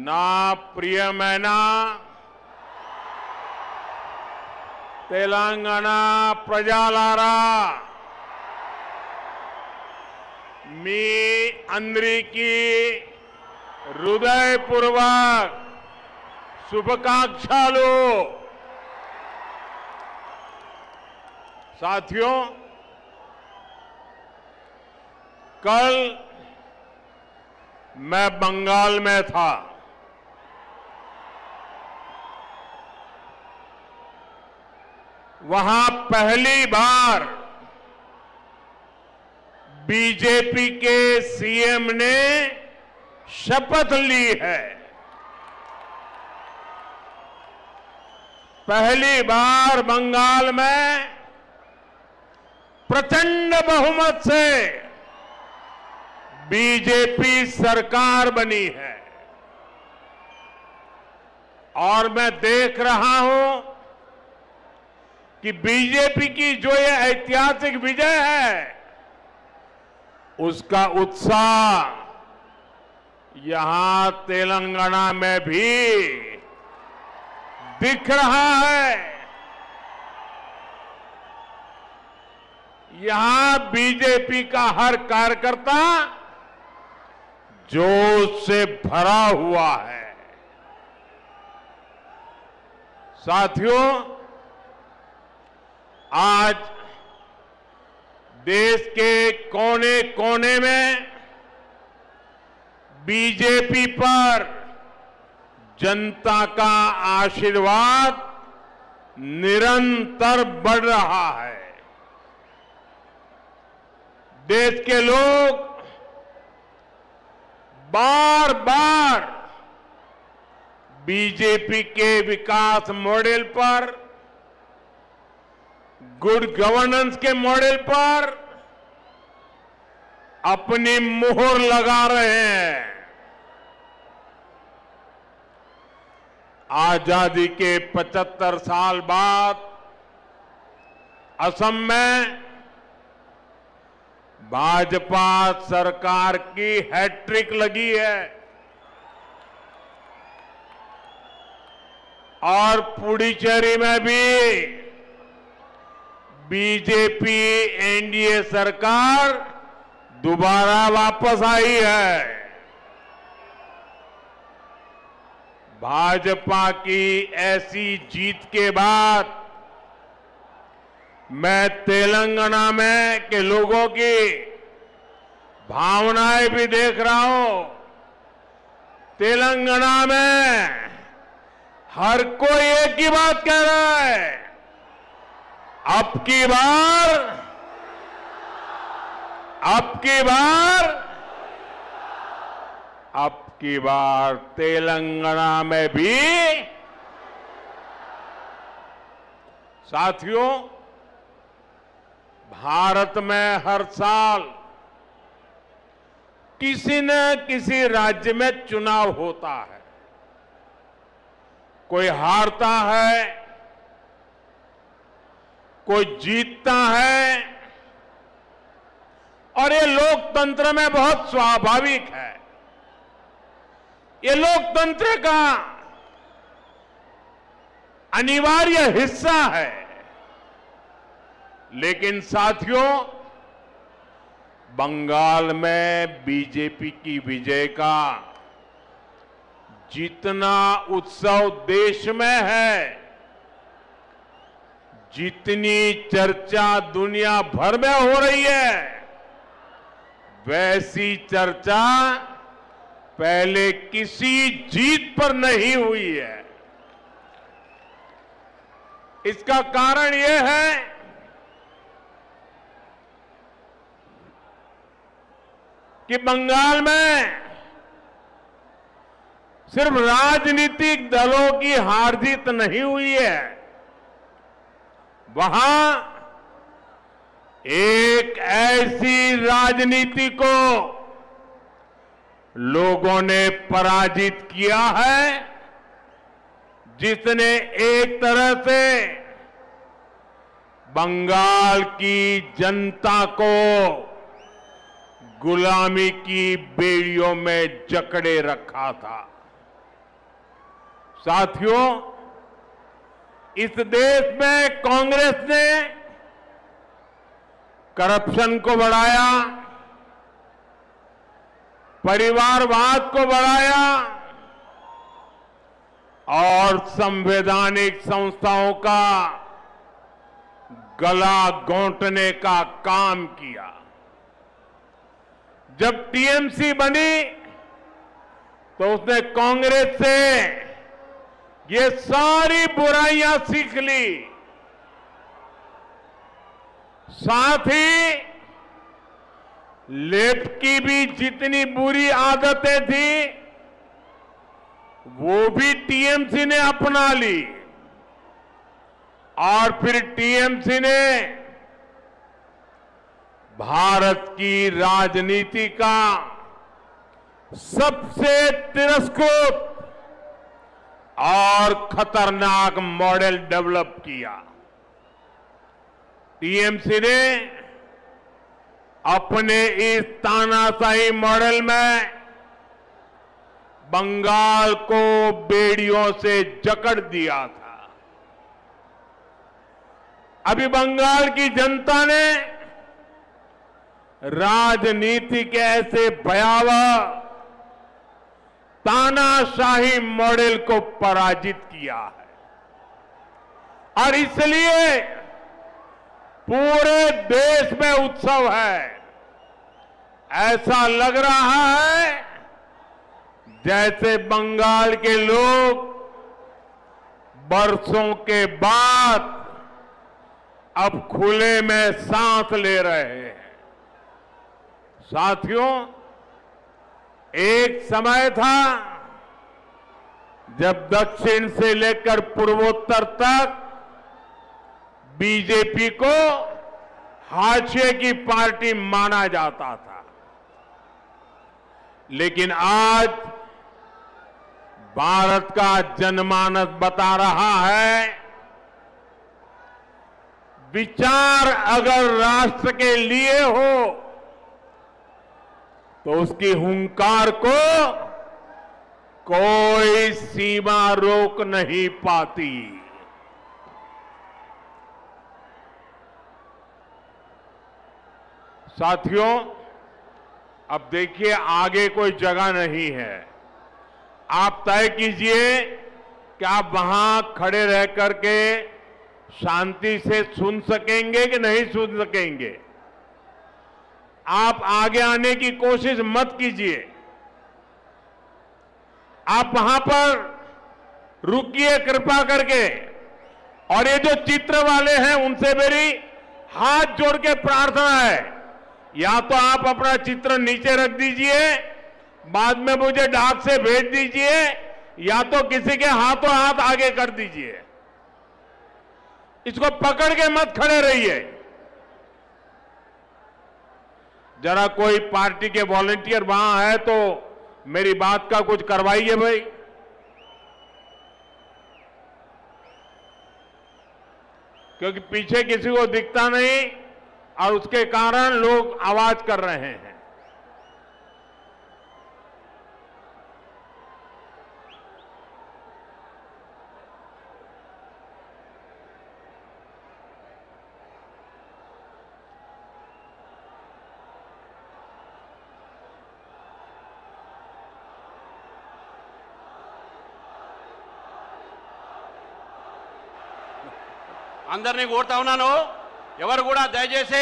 నా ప్రియమైన తెలంగాణ ప్రజలారా, మీ అందరికీ हृदयपूर्वक शुभकामनाएं। साथियों, कल मैं बंगाल में था। वहां पहली बार बीजेपी के सीएम ने शपथ ली है। पहली बार बंगाल में प्रचंड बहुमत से बीजेपी सरकार बनी है और मैं देख रहा हूं कि बीजेपी की जो ये ऐतिहासिक विजय है, उसका उत्साह यहां तेलंगाना में भी दिख रहा है। यहां बीजेपी का हर कार्यकर्ता जोश से भरा हुआ है। साथियों, आज देश के कोने कोने में बीजेपी पर जनता का आशीर्वाद निरंतर बढ़ रहा है। देश के लोग बार बार बीजेपी के विकास मॉडल पर, गुड गवर्नेंस के मॉडल पर अपनी मुहर लगा रहे हैं। आजादी के 75 साल बाद असम में भाजपा सरकार की हैट्रिक लगी है और पुडुचेरी में भी बीजेपी एनडीए सरकार दोबारा वापस आई है। भाजपा की ऐसी जीत के बाद मैं तेलंगाना में के लोगों की भावनाएं भी देख रहा हूं। तेलंगाना में हर कोई एक ही बात कह रहा है, अब की बार तेलंगाना में भी। साथियों, भारत में हर साल किसी न किसी राज्य में चुनाव होता है। कोई हारता है, कोई जीतता है और ये लोकतंत्र में बहुत स्वाभाविक है। ये लोकतंत्र का अनिवार्य हिस्सा है। लेकिन साथियों, बंगाल में बीजेपी की विजय का जितना उत्सव देश में है, जितनी चर्चा दुनिया भर में हो रही है, वैसी चर्चा पहले किसी जीत पर नहीं हुई है। इसका कारण यह है कि बंगाल में सिर्फ राजनीतिक दलों की हार जीत नहीं हुई है, वहां एक ऐसी राजनीति को लोगों ने पराजित किया है जिसने एक तरह से बंगाल की जनता को गुलामी की बेड़ियों में जकड़े रखा था। साथियों, इस देश में कांग्रेस ने करप्शन को बढ़ाया, परिवारवाद को बढ़ाया और संवैधानिक संस्थाओं का गला घोंटने का काम किया। जब टीएमसी बनी तो उसने कांग्रेस से ये सारी बुराइयां सीख ली, साथ ही लेफ्ट की भी जितनी बुरी आदतें थी वो भी टीएमसी ने अपना ली और फिर टीएमसी ने भारत की राजनीति का सबसे तिरस्कृत और खतरनाक मॉडल डेवलप किया। टीएमसी ने अपने इस तानाशाही मॉडल में बंगाल को बेड़ियों से जकड़ दिया था। अभी बंगाल की जनता ने राजनीति के ऐसे भयावह तानाशाही मॉडल को पराजित किया है और इसलिए पूरे देश में उत्सव है। ऐसा लग रहा है जैसे बंगाल के लोग बरसों के बाद अब खुले में सांस ले रहे हैं। साथियों, एक समय था जब दक्षिण से लेकर पूर्वोत्तर तक बीजेपी को हाशिए की पार्टी माना जाता था, लेकिन आज भारत का जनमानस बता रहा है, विचार अगर राष्ट्र के लिए हो तो उसकी हुंकार को कोई सीमा रोक नहीं पाती। साथियों, अब देखिए आगे कोई जगह नहीं है। आप तय कीजिए कि आप वहां खड़े रह करके शांति से सुन सकेंगे कि नहीं सुन सकेंगे। आप आगे आने की कोशिश मत कीजिए। आप वहां पर रुकिए कृपा करके। और ये जो चित्र वाले हैं उनसे मेरी हाथ जोड़ के प्रार्थना है, या तो आप अपना चित्र नीचे रख दीजिए, बाद में मुझे डाक से भेज दीजिए, या तो किसी के हाथों हाथ आगे कर दीजिए। इसको पकड़ के मत खड़े रहिए। जरा कोई पार्टी के वॉलंटियर वहां है तो मेरी बात का कुछ करवाइए भाई। क्योंकि पीछे किसी को दिखता नहीं और उसके कारण लोग आवाज कर रहे हैं। అందరినీ కోరుతా ఉన్నాను, ఎవరు కూడా దయచేసి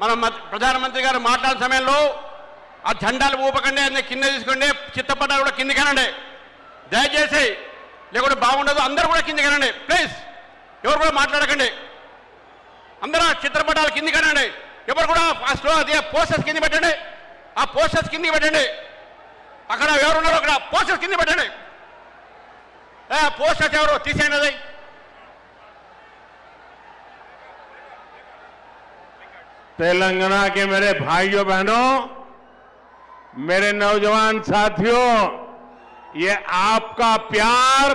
మనం ప్రధానమంత్రి గారు మాట్లాడే సమయంలో ఆ జెండాలు ఊపకండి, అన్ని కింద తీసుకోండి, చిత్తపట్టాలు కూడా కిందికి అనండి దయచేసి, లేకుంటే బాగుండదు. అందరూ కూడా కిందికి అనండి ప్లీజ్, ఎవరు కూడా మాట్లాడకండి. అందరూ చిత్రపటాలు కిందికి అనండి. ఎవరు కూడా ఫాస్ట్లో అదే పోస్టర్స్ కింద పెట్టండి, ఆ పోస్టర్స్ కిందికి పెట్టండి. అక్కడ ఎవరున్నారో అక్కడ పోస్టర్స్ కింద పెట్టండి. పోస్టర్స్ ఎవరు తీసేయండి. అది तेलंगाना के मेरे भाइयों बहनों, मेरे नौजवान साथियों, ये आपका प्यार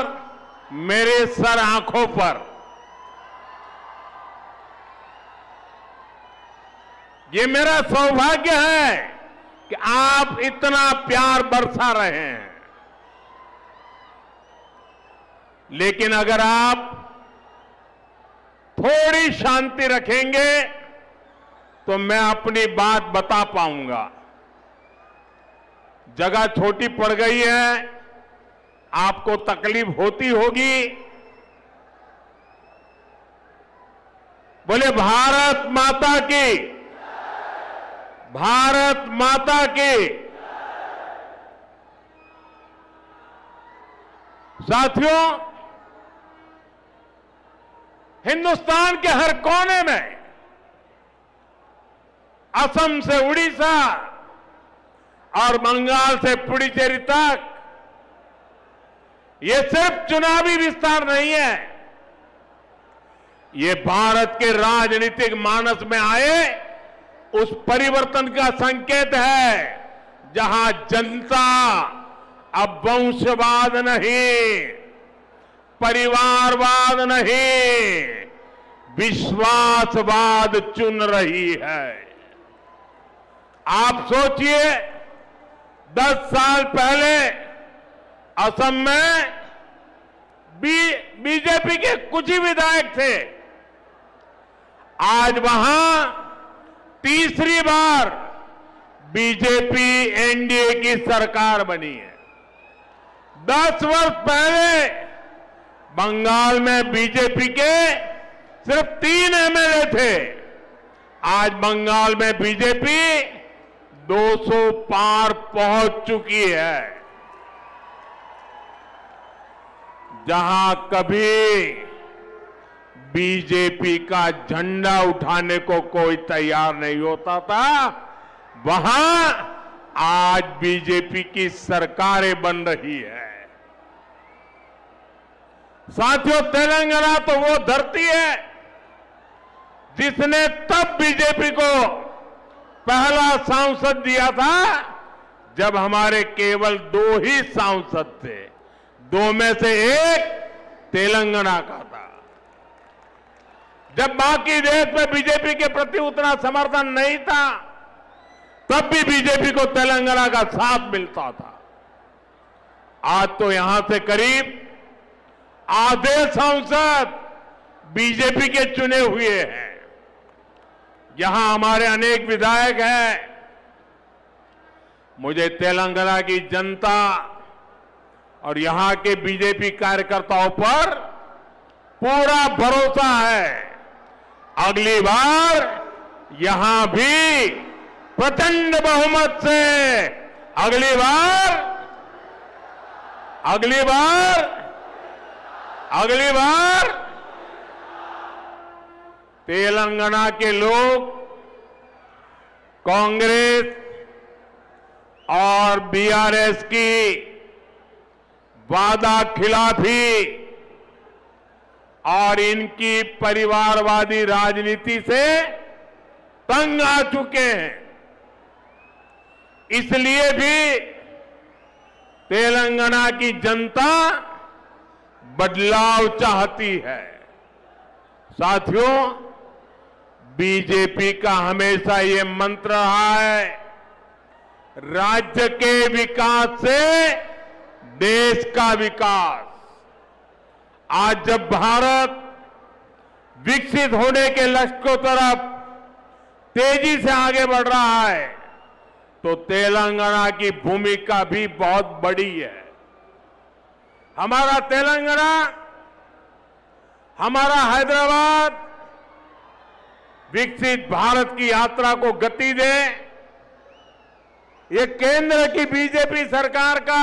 मेरे सर आंखों पर, ये मेरा सौभाग्य है कि आप इतना प्यार बरसा रहे हैं। लेकिन अगर आप थोड़ी शांति रखेंगे तो मैं अपनी बात बता पाऊंगा। जगह छोटी पड़ गई है, आपको तकलीफ होती होगी। बोले भारत माता की, भारत माता की। साथियों, हिंदुस्तान के हर कोने में, असम से उड़ीसा और बंगाल से पुडुचेरी तक, ये सिर्फ चुनावी विस्तार नहीं है, ये भारत के राजनीतिक मानस में आए उस परिवर्तन का संकेत है जहां जनता अब वंशवाद नहीं, परिवारवाद नहीं, विश्वासवाद चुन रही है। आप सोचिए, 10 साल पहले असम में बीजेपी के कुछ ही विधायक थे। आज वहां तीसरी बार बीजेपी एनडीए की सरकार बनी है। 10 वर्ष पहले बंगाल में बीजेपी के सिर्फ 3 एमएलए थे। आज बंगाल में बीजेपी 200 पार पहुंच चुकी है। जहां कभी बीजेपी का झंडा उठाने को कोई तैयार नहीं होता था, वहां आज बीजेपी की सरकारें बन रही है। साथियों, तेलंगाना तो वो धरती है जिसने तब बीजेपी को पहला सांसद दिया था जब हमारे केवल 2 ही सांसद थे। 2 में से एक तेलंगाना का था। जब बाकी देश में बीजेपी के प्रति उतना समर्थन नहीं था, तब भी बीजेपी को तेलंगाना का साथ मिलता था। आज तो यहां से करीब आधे सांसद बीजेपी के चुने हुए हैं। यहां हमारे अनेक विधायक हैं। मुझे तेलंगाना की जनता और यहां के बीजेपी कार्यकर्ताओं पर पूरा भरोसा है। अगली बार यहां भी प्रचंड बहुमत से अगली बार तेलंगाना के लोग कांग्रेस और बीआरएस की वादा खिलाफी और इनकी परिवारवादी राजनीति से तंग आ चुके हैं। इसलिए भी तेलंगाना की जनता बदलाव चाहती है। साथियों, बीजेपी का हमेशा ये मंत्र रहा है, राज्य के विकास से देश का विकास। आज जब भारत विकसित होने के लक्ष्य की तरफ तेजी से आगे बढ़ रहा है, तो तेलंगाना की भूमिका भी बहुत बड़ी है। हमारा तेलंगाना, हमारा हैदराबाद विकसित भारत की यात्रा को गति दे, ये केंद्र की बीजेपी सरकार का